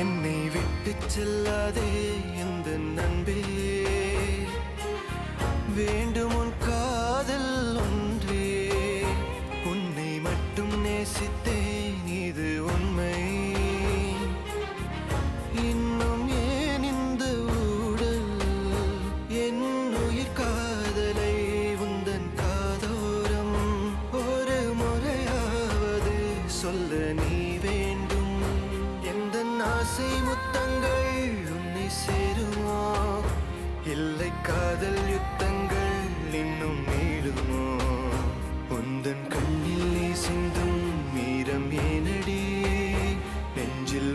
என்னை விட்டு செல்லாதே எந்த நண்பே, வேண்டும் உன் காதல் ஒன்றே. உன்னை மட்டும் நேசித்தேன், இது உண்மை. இன்னும் ஏன் இந்த ஊடல்? என் உயிர் காதலை உந்தன் காதோரம் ஒரு முறையாவது சொல்ல நீ வேண்டும். எந்த ஆசை முத்தங்கள் உன்னை சேருமோ, இல்லை காதல் யுத்தங்கள் இன்னும் நீளுமோ? உந்தன் கண்ணில் நீ சிந்தும் மீரம் ஏனடி, நெஞ்சில்